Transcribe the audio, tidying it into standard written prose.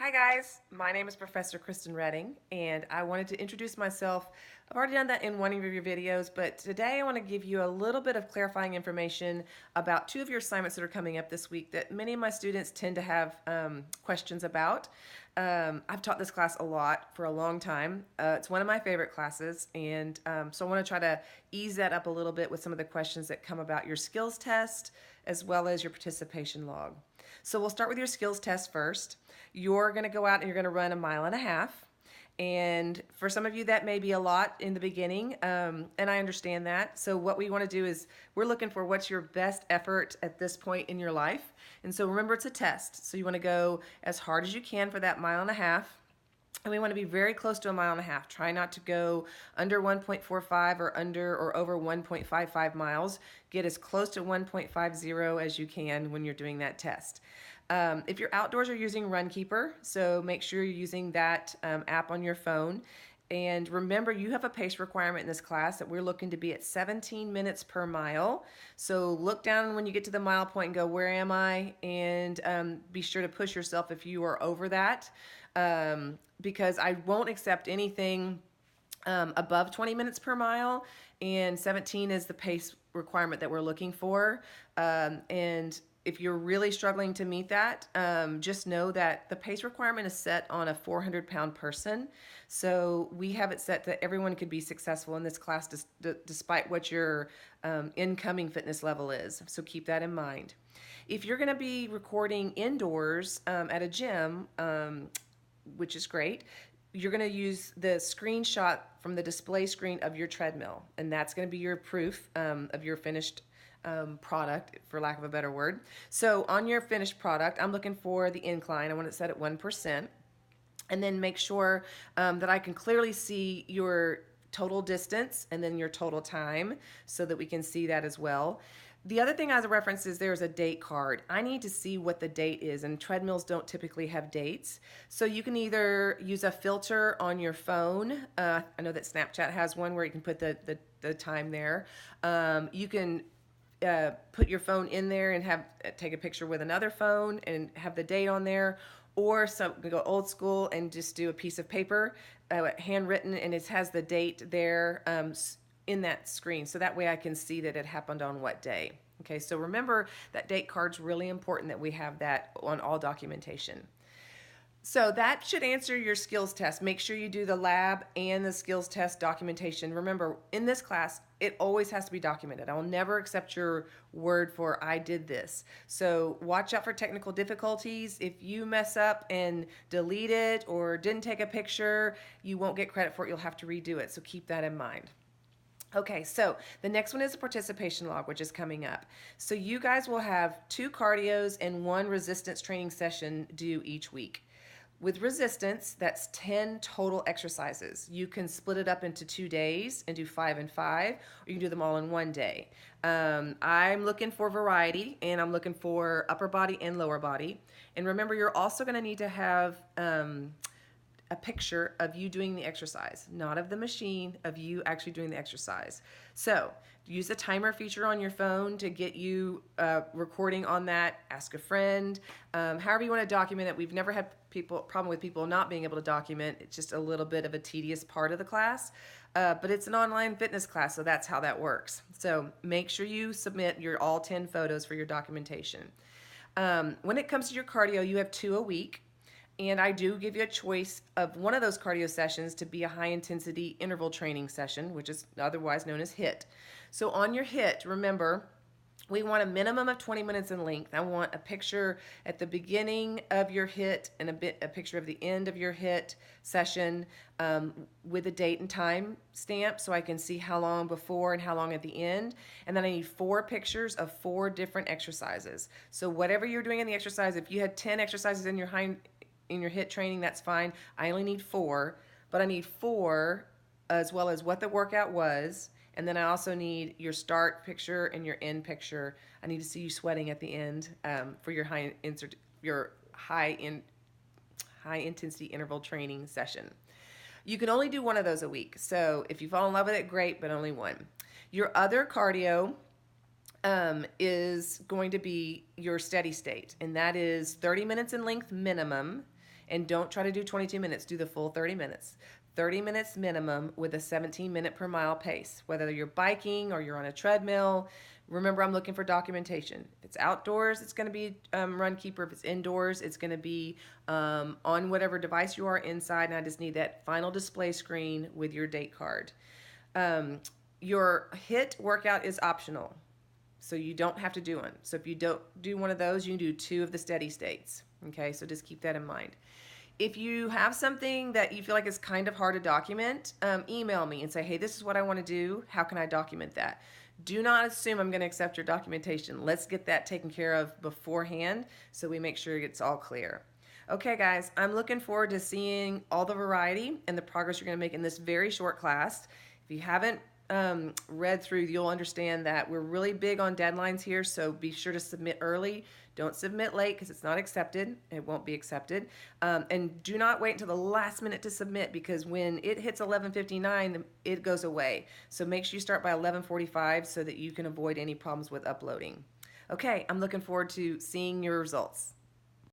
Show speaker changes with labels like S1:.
S1: Hi guys, my name is Professor Kristen Redding and I wanted to introduce myself. I've already done that in one of your videos, but today I want to give you a little bit of clarifying information about two of your assignments that are coming up this week that many of my students tend to have questions about. I've taught this class a lot for a long time. It's one of my favorite classes, and so I want to try to ease that up a little bit with some of the questions that come about your skills test as well as your participation log. So we'll start with your skills test first. You're going to go out and you're going to run 1.5 miles. And for some of you, that may be a lot in the beginning, and I understand that. So what we want to do is we're looking for what's your best effort at this point in your life. And so remember, it's a test. So you want to go as hard as you can for that 1.5 miles. And we want to be very close to 1.5 miles. Try not to go under 1.45 or under or over 1.55 miles. Get as close to 1.50 as you can when you're doing that test. If you're outdoors, you're using Runkeeper, so make sure you're using that app on your phone. And remember, you have a pace requirement in this class that we're looking to be at 17 minutes per mile. So look down when you get to the mile point and go, where am I? And be sure to push yourself if you are over that, because I won't accept anything above 20 minutes per mile, and 17 is the pace requirement that we're looking for. And if you're really struggling to meet that, just know that the pace requirement is set on a 400-pound person. So we have it set that everyone could be successful in this class despite what your incoming fitness level is. So keep that in mind. If you're going to be recording indoors at a gym, which is great, you're going to use the screenshot from the display screen of your treadmill, and that's going to be your proof of your finished product, for lack of a better word. So on your finished product, I'm looking for the incline. I want it set at 1%. And then make sure that I can clearly see your total distance and then your total time so that we can see that as well. The other thing as a reference is there's a date card. I need to see what the date is, and treadmills don't typically have dates. So you can either use a filter on your phone. I know that Snapchat has one where you can put the time there. You can put your phone in there and take a picture with another phone and have the date on there, or so go old school and just do a piece of paper, handwritten, and it has the date there in that screen, so that way I can see that it happened on what day. Okay, so remember that date card's really important that we have that on all documentation. So that should answer your skills test. Make sure you do the lab and the skills test documentation. Remember, in this class, it always has to be documented. I will never accept your word for I did this. So watch out for technical difficulties. If you mess up and delete it or didn't take a picture, you won't get credit for it. You'll have to redo it. So keep that in mind. Okay, so the next one is a participation log, which is coming up. So you guys will have 2 cardios and 1 resistance training session due each week. With resistance, that's 10 total exercises. You can split it up into 2 days and do 5 and 5, or you can do them all in one day. I'm looking for variety, and I'm looking for upper body and lower body. And remember, you're also going to need to have a picture of you doing the exercise, not of the machine, of you actually doing the exercise. So use the timer feature on your phone to get you recording on that. Ask a friend. However you want to document it. We've never had problem with people not being able to document. It's just a little bit of a tedious part of the class. But it's an online fitness class, so that's how that works. So make sure you submit your all 10 photos for your documentation. When it comes to your cardio, you have 2 a week. And I do give you a choice of one of those cardio sessions to be a high intensity interval training session, which is otherwise known as HIIT. So on your HIIT, remember, we want a minimum of 20 minutes in length. I want a picture at the beginning of your HIIT and a picture of the end of your HIIT session with a date and time stamp so I can see how long before and how long at the end. And then I need 4 pictures of 4 different exercises. So whatever you're doing in the exercise, if you had 10 exercises in your HIIT training, that's fine. I only need 4, but I need 4 as well as what the workout was, and then I also need your start picture and your end picture. I need to see you sweating at the end for your high intensity interval training session. You can only do one of those a week, so if you fall in love with it, great, but only one. Your other cardio is going to be your steady state, and that is 30 minutes in length minimum And don't try to do 22 minutes, do the full 30 minutes. 30 minutes minimum with a 17-minute per mile pace, whether you're biking or you're on a treadmill. Remember, I'm looking for documentation. If it's outdoors, it's going to be Runkeeper. If it's indoors, it's going to be on whatever device you are inside, and I just need that final display screen with your date card. Your HIIT workout is optional, so you don't have to do one. So if you don't do one of those, you can do 2 of the steady states. Okay, so just keep that in mind. If you have something that you feel like is kind of hard to document, email me and say, hey, this is what I want to do. How can I document that? Do not assume I'm going to accept your documentation. Let's get that taken care of beforehand so we make sure it's all clear. Okay, guys, I'm looking forward to seeing all the variety and the progress you're going to make in this very short class. If you haven't read through, you'll understand that we're really big on deadlines here, so be sure to submit early. Don't submit late because it's not accepted. It won't be accepted. And do not wait until the last minute to submit, because when it hits 11:59, it goes away. So make sure you start by 11:45 so that you can avoid any problems with uploading. Okay, I'm looking forward to seeing your results.